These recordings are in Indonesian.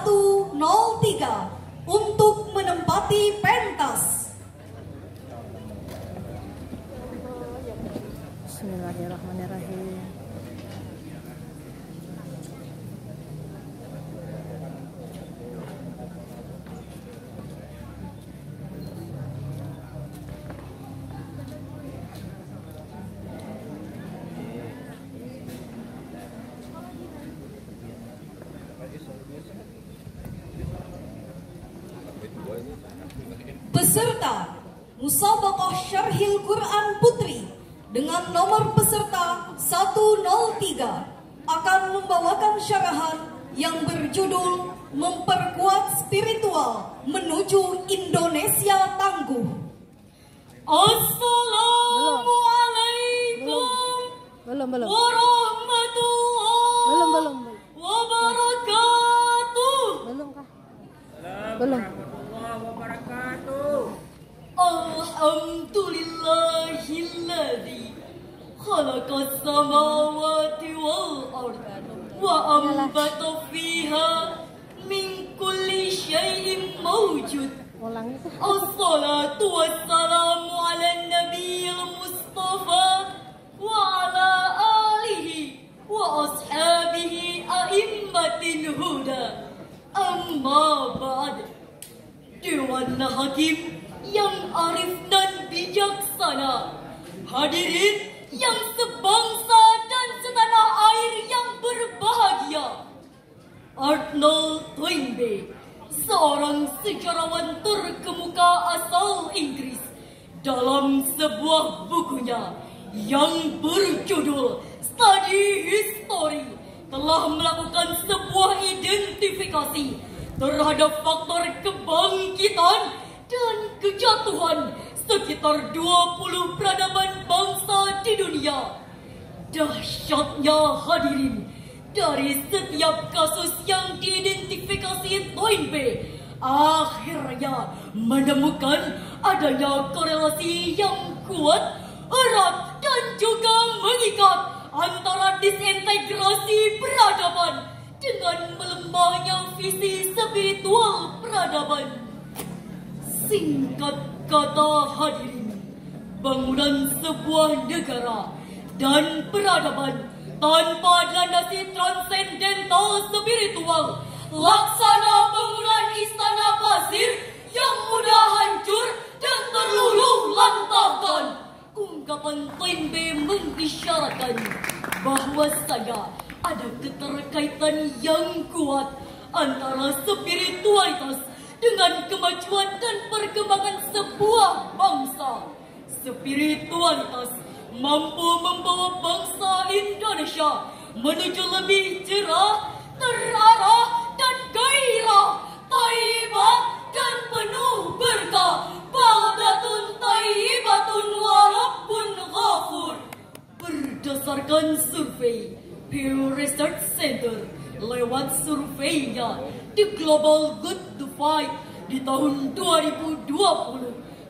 103 untuk menempati pentas. Bismillahirrahmanirrahim. Peserta Musabaqah Syarhil Quran Putri dengan nomor peserta 103 akan membawakan syarahan yang berjudul Memperkuat Spiritual Menuju Indonesia Tangguh. Assalamualaikum warahmatullahi wabarakatuh. Belum. Alhamdulillahilladzi khalaqas samawati wal arda wa ambata fiha min kulli syai'in mawjud. Assalatu wassalamu ala nabiyil mustafa wa ala alihi wa ashabihi a'immatin huda. Amma ba'd. Dewan Hakim yang arif dan bijaksana, hadirin yang sebangsa dan setanah air yang berbahagia. Arnold Toynbee, seorang sejarawan terkemuka asal Inggris, dalam sebuah bukunya yang berjudul Study History telah melakukan sebuah identifikasi terhadap faktor kebangkitan dan kejatuhan sekitar 20 peradaban bangsa di dunia. Dahsyatnya hadirin, dari setiap kasus yang diidentifikasi Toynbee, akhirnya menemukan adanya korelasi yang kuat, erat dan juga mengikat antara disintegrasi peradaban dengan melemahnya visi spiritual peradaban. Singkat kata hadirin, bangunan sebuah negara dan peradaban tanpa landasi transendental spiritual, laksana bangunan istana pasir yang mudah hancur dan terluluh lantakan. Ungkapan Toynbee mengisyaratkan bahwasanya ada keterkaitan yang kuat antara spiritualitas dengan kemajuan dan perkembangan sebuah bangsa. Spiritualitas mampu membawa bangsa Indonesia menuju lebih cerah, terarah dan gairah, thayyibah dan penuh berkah. Baldatun thayyibatun wa rabbun ghafur. Berdasarkan survei Pew Research Center, lewat surveinya The Global Good to Fight di tahun 2020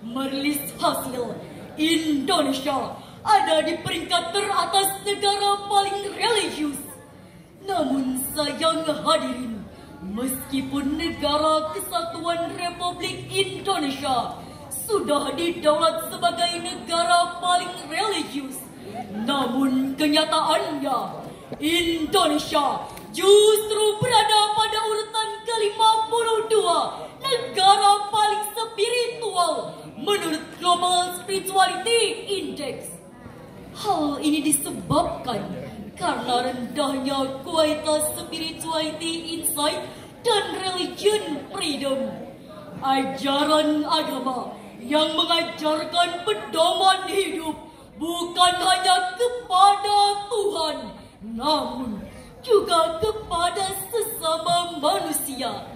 merilis hasil Indonesia ada di peringkat teratas negara paling religius. Namun sayang hadirin, meskipun negara Kesatuan Republik Indonesia sudah didaulat sebagai negara paling religius, namun kenyataannya Indonesia justru berada pada urutan ke-52 negara paling spiritual menurut Global Spirituality Index. Hal ini disebabkan karena rendahnya kualitas spirituality insight dan religion freedom. Ajaran agama yang mengajarkan pedoman hidup bukan hanya kepada Tuhan, namun juga kepada sesama manusia,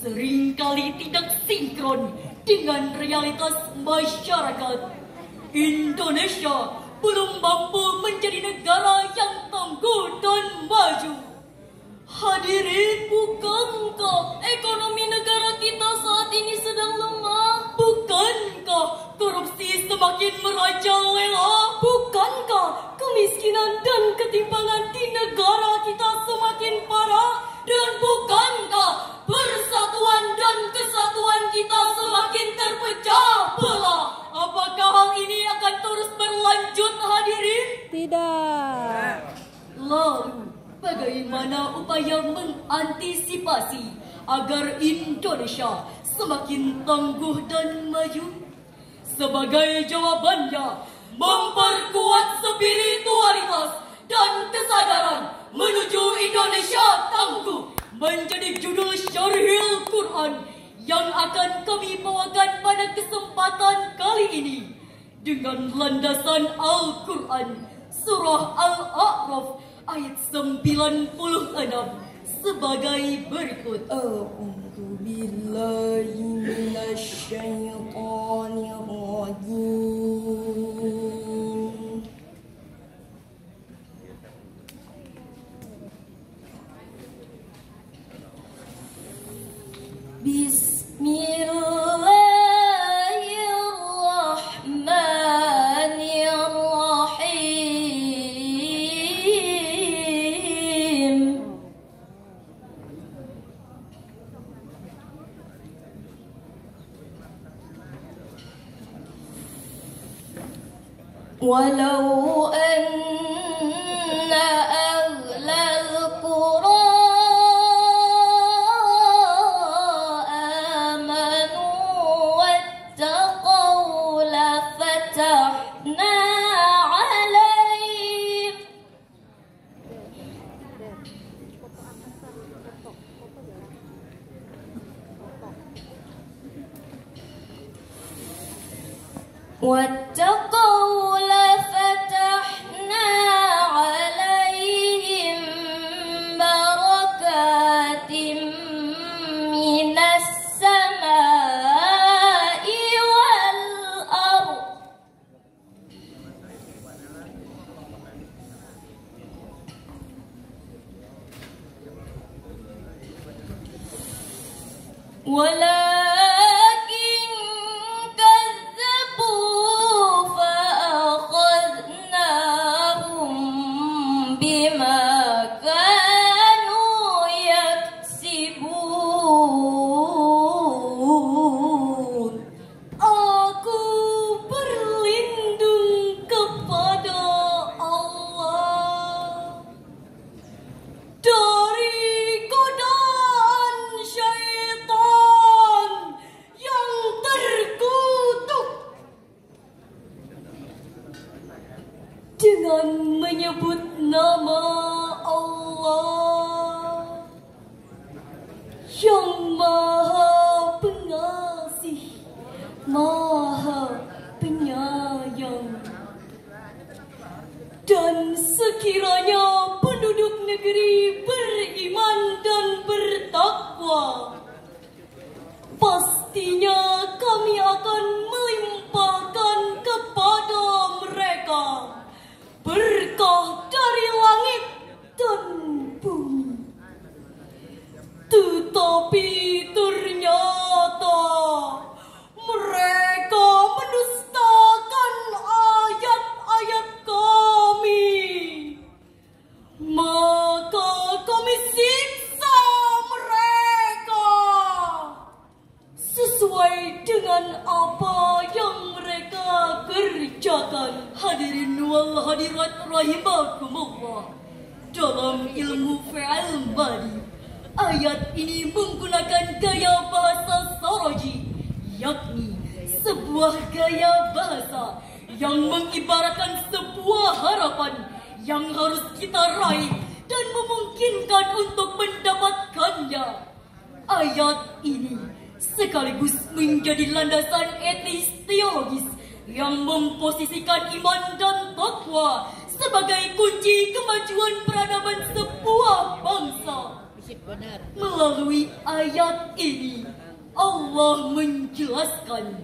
seringkali tidak sinkron dengan realitas masyarakat. Indonesia belum mampu menjadi negara yang tangguh dan maju. Hadirin, bukankah ekonomi negara kita saat ini sedang lemah? Bukankah korupsi semakin merajalela? Bukankah kemiskinan dan ketimpangan di negara kita semakin parah? Dan bukankah berpartisipasi agar Indonesia semakin tangguh dan maju. Sebagai jawabannya, memperkuat spiritualitas dan kesadaran menuju Indonesia tangguh menjadi judul Syarhil Quran yang akan kami bawakan pada kesempatan kali ini dengan landasan Al-Quran Surah Al-A'raf ayat 96 sebagai berikut. A'udzu billahi minasyaitonir rajim. Bismillahirrahmanirrahim. Walau anna ahlal qura amanu wattaqaw lafatahna alaihim واتقوا لفتحنا عليهم بركات من السماء والأرض ولكن كذبوا فأخذناهم بما كانوا يكسبون. Aku berlindung kepada Allah dari godaan syaitan yang terkutuk dengan menyebut nama Allah yang Maha Pengasih, Maha Penyayang. Dan sekiranya penduduk negeri beriman dan bertakwa, pastinya kami akan melimpahkan kepada mereka berkah dari langit dan bumi. Tetapi ternyata mereka mendustakan ayat-ayat kami. Maka kami siksa mereka sesuai dengan apa yang mereka kerjakan. Hadirin wal hadirat rahimakumullah. Dalam ilmu fi'al madi, ayat ini menggunakan gaya bahasa saraji, yakni sebuah gaya bahasa yang mengibaratkan sebuah harapan yang harus kita raih dan memungkinkan untuk mendapatkannya. Ayat ini sekaligus menjadi landasan etis teologis yang memposisikan iman dan takwa sebagai kunci kemajuan peradaban sebuah bangsa. Melalui ayat ini, Allah menjelaskan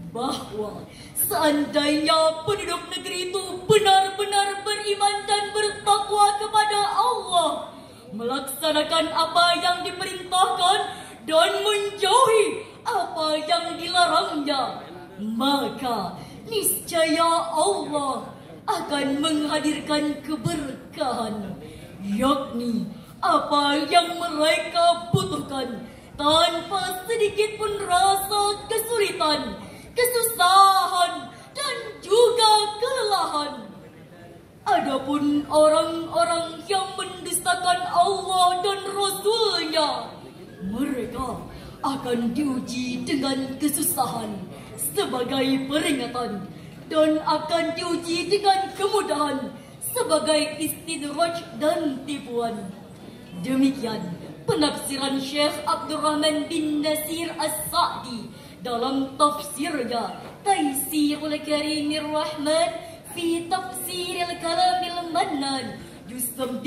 bahwa seandainya penduduk negeri itu benar-benar beriman dan bertakwa kepada Allah, melaksanakan apa yang diperintahkan dan menjauhi apa yang dilarangnya, maka niscaya Allah akan menghadirkan keberkahan, yakni apa yang mereka butuhkan tanpa sedikit pun rasa kesulitan, kesusahan, dan juga kelelahan. Adapun orang-orang yang mendustakan Allah dan Rasul-Nya, mereka akan diuji dengan kesusahan sebagai peringatan dan akan diuji dengan kemudahan sebagai istidraj dan tipuan. Demikian penafsiran Syekh Abdurrahman bin Nasir As-Sa'di dalam tafsirnya Taisirul Karimir Rahman fi Tafsiril Kalamil Mannan juz 9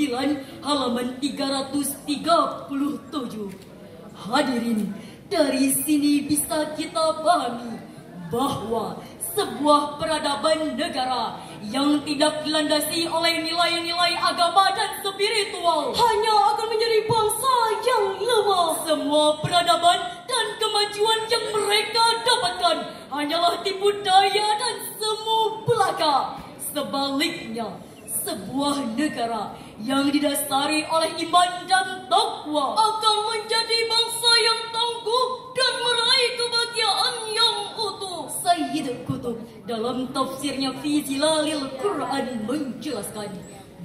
halaman 337. Hadirin, dari sini bisa kita pahami bahwa sebuah peradaban negara yang tidak dilandasi oleh nilai-nilai agama dan spiritual hanya akan menjadi bangsa yang lemah. Semua peradaban dan kemajuan yang mereka dapatkan hanyalah tipu daya dan semu belaka. Sebaliknya, sebuah negara yang didasari oleh iman dan takwa akan menjadi bangsa yang tangguh dan meraih kebahagiaan yang utuh. Sayyid Qutb dalam tafsirnya fi Zilalil Quran menjelaskan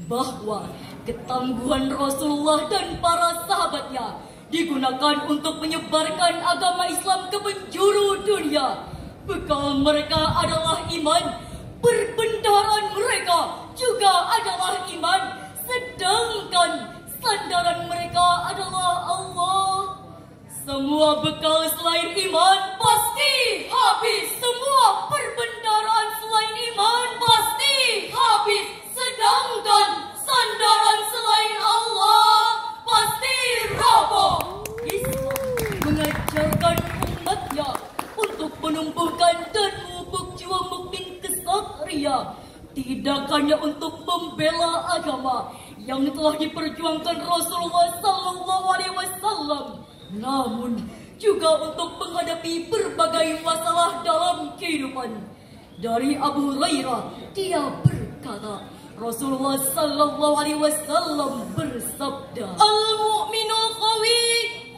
bahwa ketangguhan Rasulullah dan para sahabatnya digunakan untuk menyebarkan agama Islam ke penjuru dunia. Bekal mereka adalah iman, perbendaharaan mereka juga adalah iman, sedangkan sandaran mereka adalah Allah. Semua bekal selain iman pasti habis. Semua perbendaharaan selain iman pasti habis. Sedangkan sandaran selain Allah pasti roboh. Islam mengajarkan umatnya untuk menumbuhkan dan memupuk jiwa mukmin kesatria, tidak hanya untuk membela agama yang telah diperjuangkan Rasulullah SAW, namun juga untuk menghadapi berbagai masalah dalam kehidupan. Dari Abu Hurairah, dia berkata, Rasulullah SAW bersabda, "Al-mu'minul qawi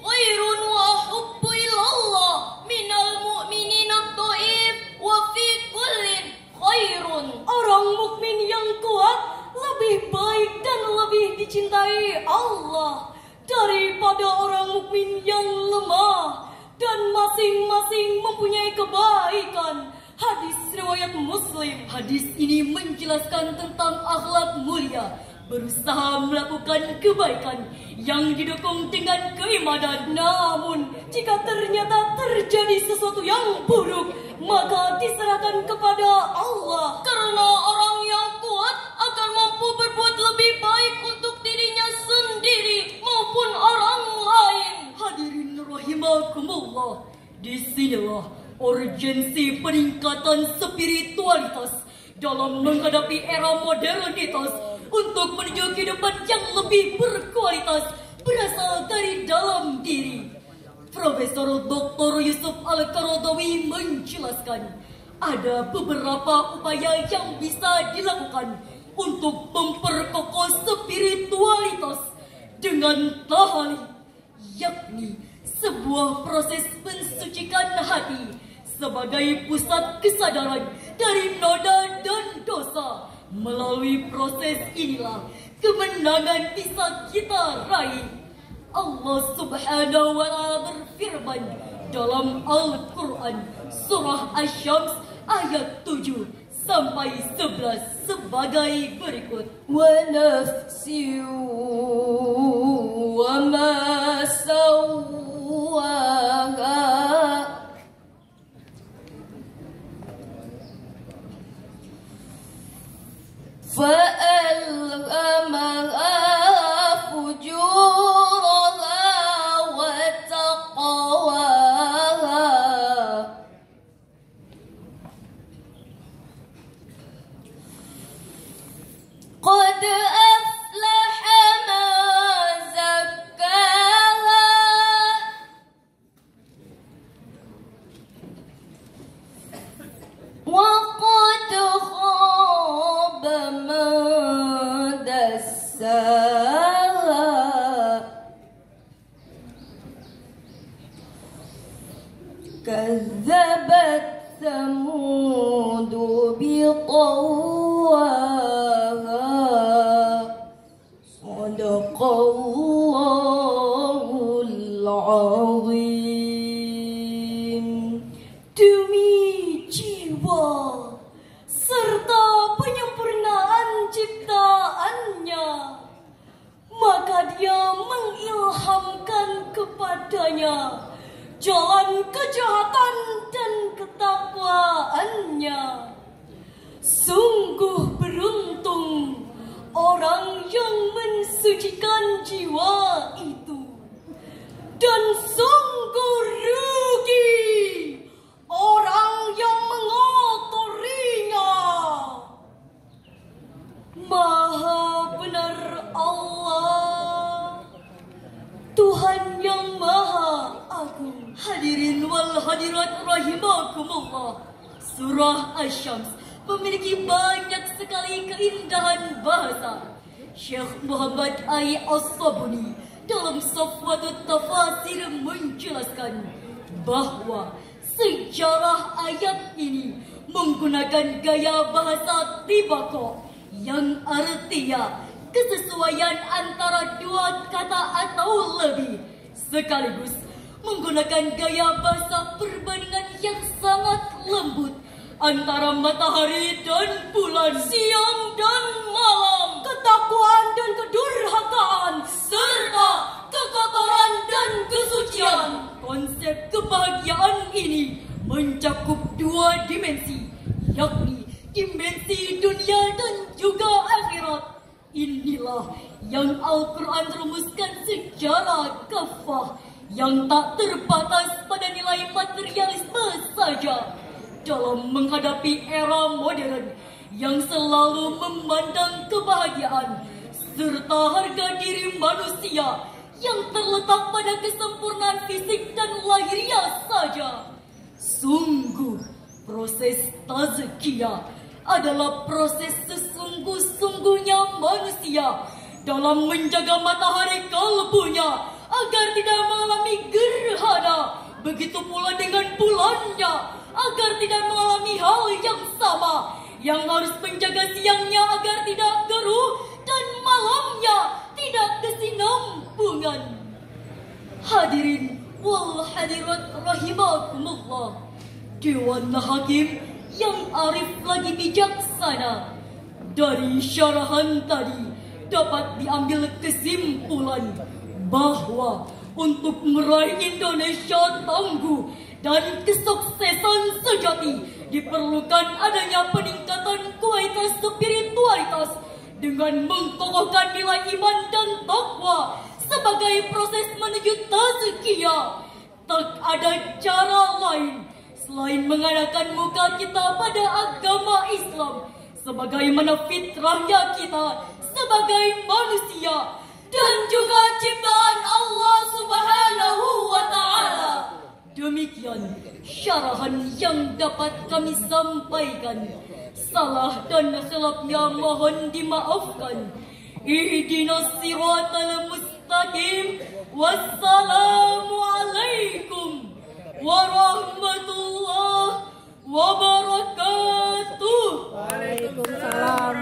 khairun wa hubbu ilallah minal mu'minin ad-dhaif wa fi kullin khairun." Orang mukmin yang kuat lebih baik dan lebih dicintai Allah daripada orang mukmin yang lemah, dan masing-masing mempunyai kebaikan. Hadis riwayat Muslim. Hadis ini menjelaskan tentang akhlak mulia, berusaha melakukan kebaikan yang didukung dengan keimanan. Namun, jika ternyata terjadi sesuatu yang buruk, maka diserahkan kepada Allah. Karena orang yang kuat akan mampu berbuat lebih baik untuk dirinya sendiri maupun orang lain. Hadirin rahimakumullah, disinilah urgensi peningkatan spiritualitas dalam menghadapi era modernitas untuk menuju kehidupan yang lebih berkualitas berasal dari dalam diri. Profesor Dr. Yusuf Al-Qaradawi menjelaskan ada beberapa upaya yang bisa dilakukan untuk memperkokoh spiritualitas dengan tahalli, yakni sebuah proses mensucikan hati sebagai pusat kesadaran dari noda dan dosa. Melalui proses inilah kemenangan bisa kita raih. Allah Subhanahu wa Ta'ala berfirman dalam Al-Quran surah Asy-Syams ayat 7 sampai 11 sebagai berikut. Wa nafsi wa ma sawwaha فألهمها فجورها وتقواها قد أفلح من زكاها وقد خاب من دساها كذبت ثمود بطغواها Sadaqallahul azim. Demi jiwa serta penyempurnaan ciptaannya, maka dia mengilhamkan kepadanya jalan kejahatan dan ketakwaannya. Sungguh beruntung orang yang mensucikan jiwa itu, dan sungguh rugi orang yang mengotorinya. Maha benar Allah, Tuhan yang Maha Agung. Hadirin wal hadirat rahimakumullah, Surah Asy-Syams memiliki banyak sekali keindahan bahasa. Syekh Muhammad Ali As-Sabuni dalam Safwatut Tafasir menjelaskan bahwa sejarah ayat ini menggunakan gaya bahasa tibaqo yang artinya kesesuaian antara dua kata atau lebih, sekaligus menggunakan gaya bahasa perbandingan yang sangat lembut antara matahari dan bulan, siang dan malam, ketakwaan dan kedurhakaan, serta kekotoran dan kesucian. Konsep kebahagiaan ini mencakup dua dimensi, yakni dimensi dunia dan juga akhirat. Inilah yang Al-Quran rumuskan secara kafah, yang tak terbatas pada nilai materialisme saja. Dalam menghadapi era modern yang selalu memandang kebahagiaan serta harga diri manusia yang terletak pada kesempurnaan fisik dan lahiriah saja, sungguh proses tazkiyah adalah proses sesungguh-sungguhnya manusia dalam menjaga matahari kalbunya agar tidak mengalami gerhana. Begitu pula dengan bulannya, agar tidak mengalami hal yang sama, yang harus menjaga siangnya agar tidak keruh dan malamnya tidak kesinambungan. Hadirin wal hadirat rahimakumullah, Dewan Hakim yang arif lagi bijaksana, dari syarahan tadi dapat diambil kesimpulan bahwa untuk meraih Indonesia tangguh dan kesuksesan sejati diperlukan adanya peningkatan kualitas spiritualitas dengan mengkokohkan nilai iman dan takwa sebagai proses menuju tazkiyah. Tak ada cara lain selain mengadakan muka kita pada agama Islam sebagaimana fitrahnya kita sebagai manusia dan juga ciptaan Allah Subhanahu wa Ta'ala. Demikian syarahan yang dapat kami sampaikan. Salah dan khilafnya mohon dimaafkan. Ihdinas siratal mustaqim. Wassalamualaikum warahmatullahi wabarakatuh. Waalaikumsalam